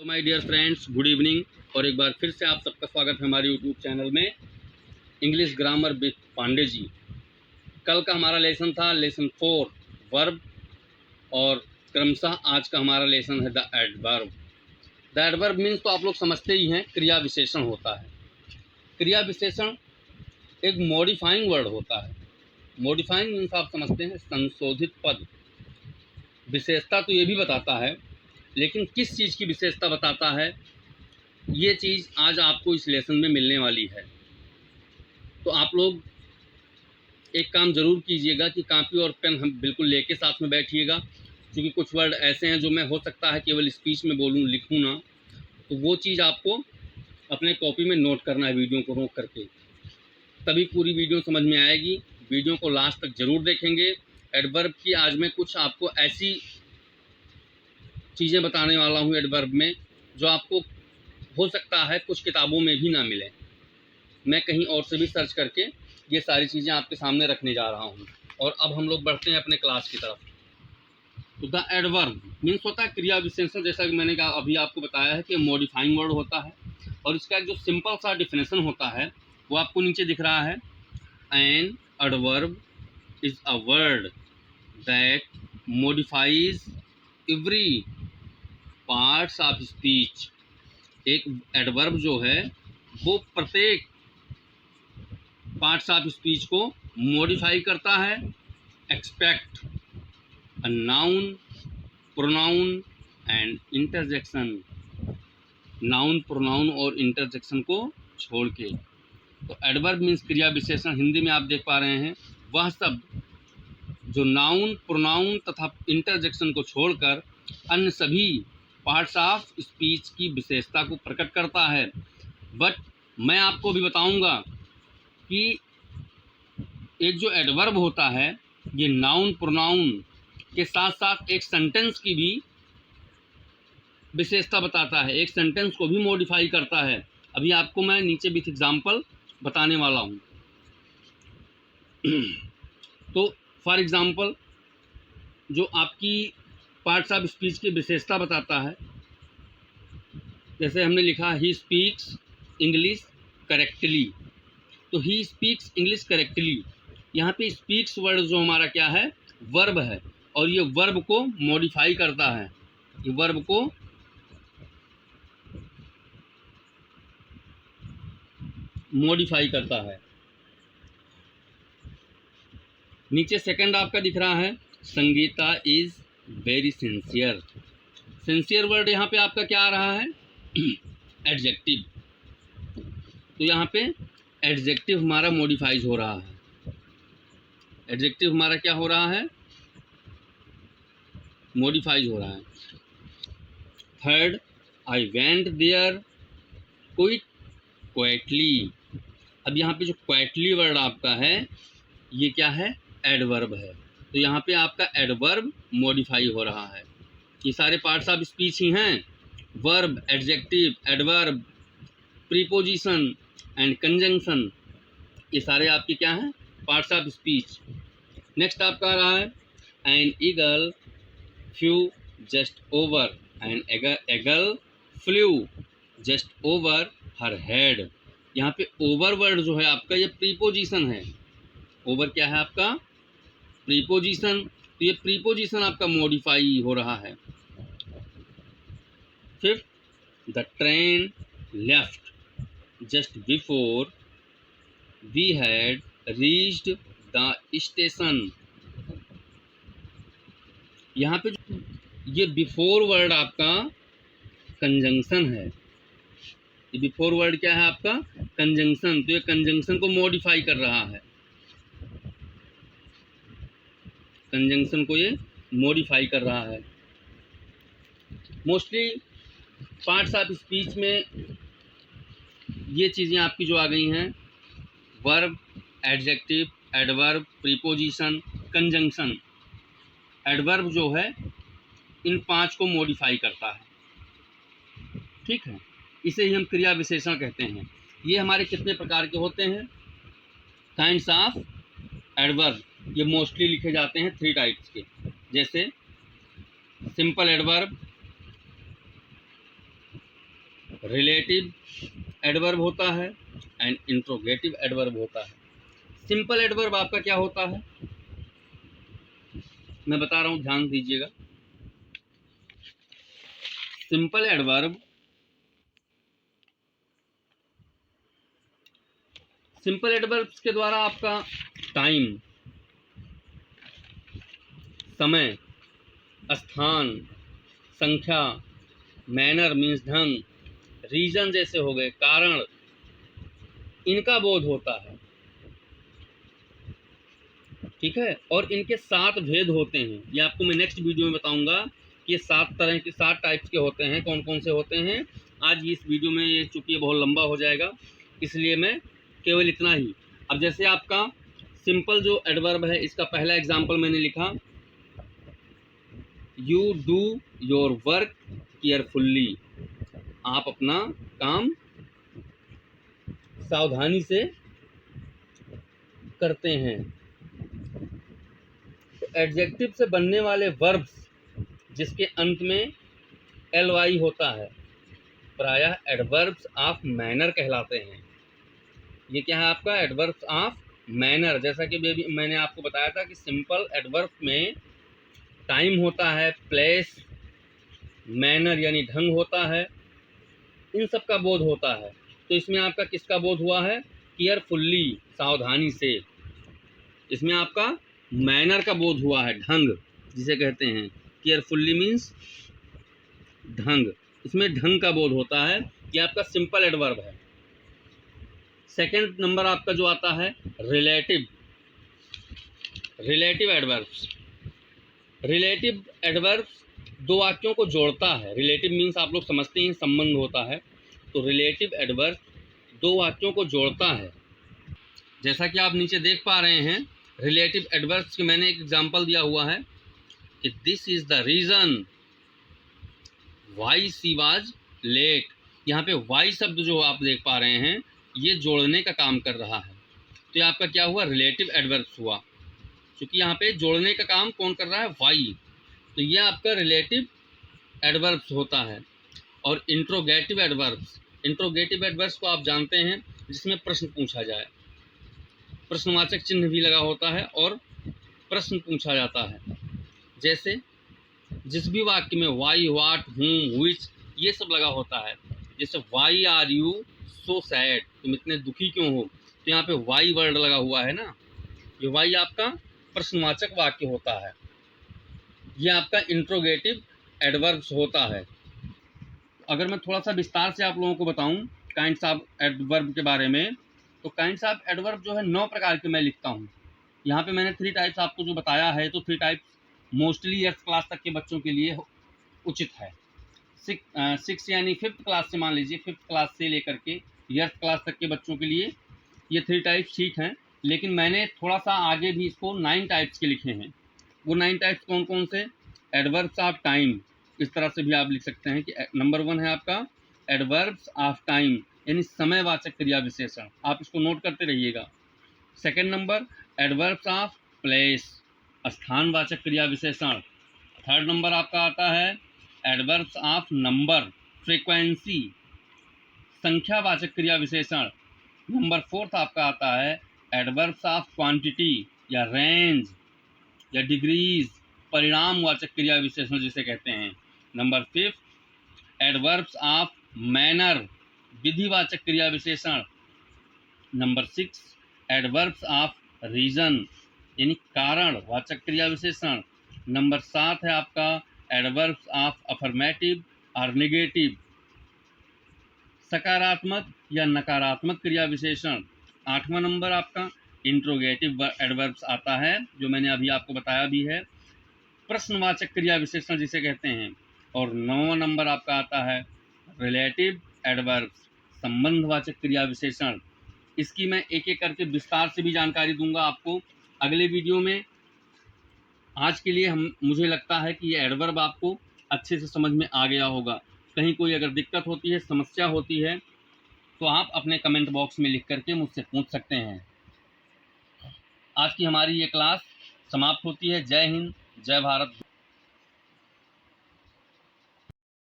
तो my dear friends, good evening. और एक बार फिर से आप सबका स्वागत है हमारे यूट्यूब चैनल में English grammar with Pandey ji. कल का हमारा लेसन था लेसन 4 वर्ब, और क्रमशः आज का हमारा लेसन है the adverb. The adverb means तो आप लोग समझते ही हैं, क्रिया विशेषण होता है। क्रिया विशेषण एक मॉडिफाइंग वर्ड होता है। मॉडिफाइंग मीन्स आप समझते हैं संशोधित पद। विशेषता तो ये भी बताता है, लेकिन किस चीज़ की विशेषता बताता है ये चीज़ आज आपको इस लेसन में मिलने वाली है। तो आप लोग एक काम ज़रूर कीजिएगा कि कॉपी और पेन हम बिल्कुल लेके साथ में बैठिएगा, क्योंकि कुछ वर्ड ऐसे हैं जो मैं हो सकता है केवल स्पीच में बोलूँ, लिखूँ ना, तो वो चीज़ आपको अपने कॉपी में नोट करना है, वीडियो को रोक करके, तभी पूरी वीडियो समझ में आएगी। वीडियो को लास्ट तक ज़रूर देखेंगे। एडवर्ब की आज मैं कुछ आपको ऐसी चीज़ें बताने वाला हूँ एडवर्ब में, जो आपको हो सकता है कुछ किताबों में भी ना मिले। मैं कहीं और से भी सर्च करके ये सारी चीज़ें आपके सामने रखने जा रहा हूँ। और अब हम लोग बढ़ते हैं अपने क्लास की तरफ। तो द एडवर्ब मीन्स होता है क्रिया विशेषण। जैसा कि मैंने कहा अभी आपको बताया है कि मॉडिफाइंग वर्ड होता है, और इसका जो सिंपल सा डिफिनेशन होता है वो आपको नीचे दिख रहा है। An adverb is a word that modifies every parts of speech. एक एडवर्ब जो है वो प्रत्येक पार्ट्स ऑफ स्पीच को मॉडिफाई करता है। Expect a noun, pronoun and interjection. Noun, pronoun और इंटरजेक्शन को छोड़ के। तो एडवर्ब मीन्स क्रिया विशेषण। हिंदी में आप देख पा रहे हैं वह सब जो नाउन, प्रोनाउन तथा इंटरजेक्शन को छोड़कर अन्य सभी पार्ट्स ऑफ स्पीच की विशेषता को प्रकट करता है। बट मैं आपको भी बताऊंगा कि एक जो एडवर्ब होता है ये नाउन, प्रोनाउन के साथ साथ एक सेंटेंस की भी विशेषता बताता है, एक सेंटेंस को भी मॉडिफाई करता है। अभी आपको मैं नीचे विथ एग्जाम्पल बताने वाला हूँ। तो फॉर एग्जाम्पल जो आपकी पार्ट्स ऑफ स्पीच की विशेषता बताता है, जैसे हमने लिखा ही स्पीक्स इंग्लिश करेक्टली। तो ही स्पीक्स इंग्लिश करेक्टली, यहाँ पे स्पीक्स वर्ड जो हमारा क्या है, वर्ब है, और ये वर्ब को मॉडिफाई करता है। ये वर्ब को मॉडिफाई करता है। नीचे सेकंड आपका दिख रहा है, Sangeeta is very sincere. Sincere word यहाँ पे आपका क्या आ रहा है, एडजेक्टिव। तो यहाँ पे एडजेक्टिव हमारा मॉडिफाइज हो रहा है। एडजेक्टिव हमारा क्या हो रहा है, मॉडिफाइज हो रहा है। Third, I went there quietly. अब यहाँ पे जो क्वाइटली वर्ड आपका है ये क्या है, एडवर्ब है। तो यहाँ पे आपका एडवर्ब मॉडिफाई हो रहा है। ये सारे पार्ट्स ऑफ स्पीच ही हैं, verb, adjective, adverb, preposition and conjunction. ये सारे आपके क्या हैं, पार्ट्स ऑफ स्पीच। नेक्स्ट आपका आ रहा है, an eagle flew just over. An eagle flew just over her head. यहाँ पे ओवर वर्ड जो है आपका ये प्रीपोजिशन है। ओवर क्या है आपका, प्रीपोजिशन। तो ये प्रीपोजिशन आपका मॉडिफाई हो रहा है। Fifth, the train left just before we had reached the station. यहाँ पे ये बिफोर वर्ड आपका कंजंक्शन है। ये बिफोर वर्ड क्या है आपका, कंजंक्शन। तो ये कंजंक्शन को मॉडिफाई कर रहा है। कंजंक्शन को ये मॉडिफाई कर रहा है। मोस्टली पार्ट्स ऑफ स्पीच में ये चीज़ें आपकी जो आ गई हैं, verb, adjective, adverb, preposition, conjunction. Adverb जो है इन 5 को मॉडिफाई करता है। ठीक है, इसे ही हम क्रिया विशेषण कहते हैं। ये हमारे कितने प्रकार के होते हैं, काइंड्स ऑफ एडवर्ब। ये मोस्टली लिखे जाते हैं 3 टाइप्स के, जैसे सिंपल एडवर्ब, रिलेटिव एडवर्ब होता है एंड इंट्रोगेटिव एडवर्ब होता है। सिंपल एडवर्ब आपका क्या होता है, मैं बता रहा हूं, ध्यान दीजिएगा। सिंपल एडवर्ब, सिंपल एडवर्ब्स के द्वारा आपका टाइम, समय, स्थान, संख्या, मैनर मीन्स ढंग, रीजन जैसे हो गए कारण, इनका बोध होता है, ठीक है। और इनके 7 भेद होते हैं, ये आपको मैं नेक्स्ट वीडियो में बताऊंगा कि ये 7 तरह के 7 टाइप्स के होते हैं, कौन कौन से होते हैं। आज इस वीडियो में ये चूंकि बहुत लंबा हो जाएगा, इसलिए मैं केवल इतना ही। अब जैसे आपका सिंपल जो एडवर्ब है, इसका पहला एग्जाम्पल मैंने लिखा, you do your work carefully, आप अपना काम सावधानी से करते हैं। तो एडजेक्टिव से बनने वाले वर्ब्स जिसके अंत में ly होता है, प्रायः एडवर्ब्स ऑफ मैनर कहलाते हैं। ये क्या है आपका एडवर्ब्स ऑफ मैनर। जैसा कि मैंने आपको बताया था कि सिंपल एडवर्ब में टाइम होता है, प्लेस, मैनर यानी ढंग होता है, इन सब का बोध होता है। तो इसमें आपका किसका बोध हुआ है, केयरफुल्ली, सावधानी से। इसमें आपका मैनर का बोध हुआ है, ढंग जिसे कहते हैं, केयरफुल्ली मीन्स ढंग, इसमें ढंग का बोध होता है। ये आपका सिंपल एडवर्ब है। सेकंड नंबर आपका जो आता है relative, relative adverbs. Relative adverbs 2 वाक्यों को जोड़ता है। रिलेटिव मीन्स आप लोग समझते हैं संबंध होता है, तो रिलेटिव एडवर्ब 2 वाक्यों को जोड़ता है। जैसा कि आप नीचे देख पा रहे हैं, रिलेटिव एडवर्ब्स के मैंने एक एग्जांपल दिया हुआ है कि this is the reason why she was late. यहाँ पे वाई शब्द जो आप देख पा रहे हैं, ये जोड़ने का काम कर रहा है। तो ये आपका क्या हुआ, रिलेटिव एडवर्ब्स हुआ, क्योंकि यहाँ पे जोड़ने का काम कौन कर रहा है, वाई। तो ये आपका रिलेटिव एडवर्ब्स होता है। और इंट्रोगेटिव एडवर्ब्स, इंट्रोगेटिव एडवर्ब्स को आप जानते हैं जिसमें प्रश्न पूछा जाए, प्रश्नवाचक चिन्ह भी लगा होता है और प्रश्न पूछा जाता है। जैसे जिस भी वाक्य में वाई, व्हाट, हुम, व्हिच, ये सब लगा होता है। जैसे why are you so sad, तुम इतने दुखी क्यों हो, तो यहाँ पे वाई वर्ड लगा हुआ है ना, ये वाई आपका प्रश्नवाचक वाक्य होता है। ये आपका इंट्रोगेटिव एडवर्ब्स होता है। अगर मैं थोड़ा सा विस्तार से आप लोगों को बताऊं काइंड्स ऑफ एडवर्ब के बारे में, तो काइंड्स ऑफ एडवर्ब जो है 9 प्रकार के मैं लिखता हूं। यहाँ पे मैंने 3 टाइप्स आपको जो बताया है, तो 3 टाइप्स मोस्टली 8th क्लास तक के बच्चों के लिए उचित है। 6 यानी 5th क्लास से, मान लीजिए 5th क्लास से लेकर के 8th क्लास तक के बच्चों के लिए ये 3 टाइप्स ठीक हैं। लेकिन मैंने थोड़ा सा आगे भी इसको 9 टाइप्स के लिखे हैं। वो 9 टाइप्स कौन कौन से, एडवर्ब्स ऑफ टाइम, इस तरह से भी आप लिख सकते हैं कि नंबर 1 है आपका एडवर्ब्स ऑफ टाइम यानी समयवाचक क्रिया विशेषण, आप इसको नोट करते रहिएगा। Second number adverbs of place, स्थानवाचक क्रिया विशेषण। थर्ड नंबर आपका आता है एडवर्ब्स ऑफ नंबर, फ्रीक्वेंसी, संख्यावाचक क्रिया विशेषण। नंबर 4 आपका आता है एडवर्ब्स ऑफ क्वांटिटी या रेंज या डिग्रीज, परिणामवाचक क्रिया विशेषण जिसे कहते हैं। नंबर 5 एडवर्ब्स ऑफ मैनर, विधिवाचक क्रिया विशेषण। नंबर 6 एडवर्ब्स ऑफ रीजन यानी कारण वाचक क्रिया विशेषण। नंबर 7 है आपका एडवर्ब्स ऑफ अफर्मेटिव और नेगेटिव, सकारात्मक या नकारात्मक क्रिया विशेषण। 8वां नंबर आपका इंट्रोगेटिव एडवर्ब्स आता है, जो मैंने अभी आपको बताया भी है, प्रश्नवाचक क्रिया विशेषण जिसे कहते हैं। और 9वां नंबर आपका आता है रिलेटिव एडवर्ब्स, संबंधवाचक क्रिया विशेषण। इसकी मैं एक एक करके विस्तार से भी जानकारी दूंगा आपको अगले वीडियो में। आज के लिए मुझे लगता है कि ये एडवर्ब आपको अच्छे से समझ में आ गया होगा। कहीं कोई अगर दिक्कत होती है, समस्या होती है, तो आप अपने कमेंट बॉक्स में लिख करके मुझसे पूछ सकते हैं। आज की हमारी ये क्लास समाप्त होती है। जय हिंद, जय भारत।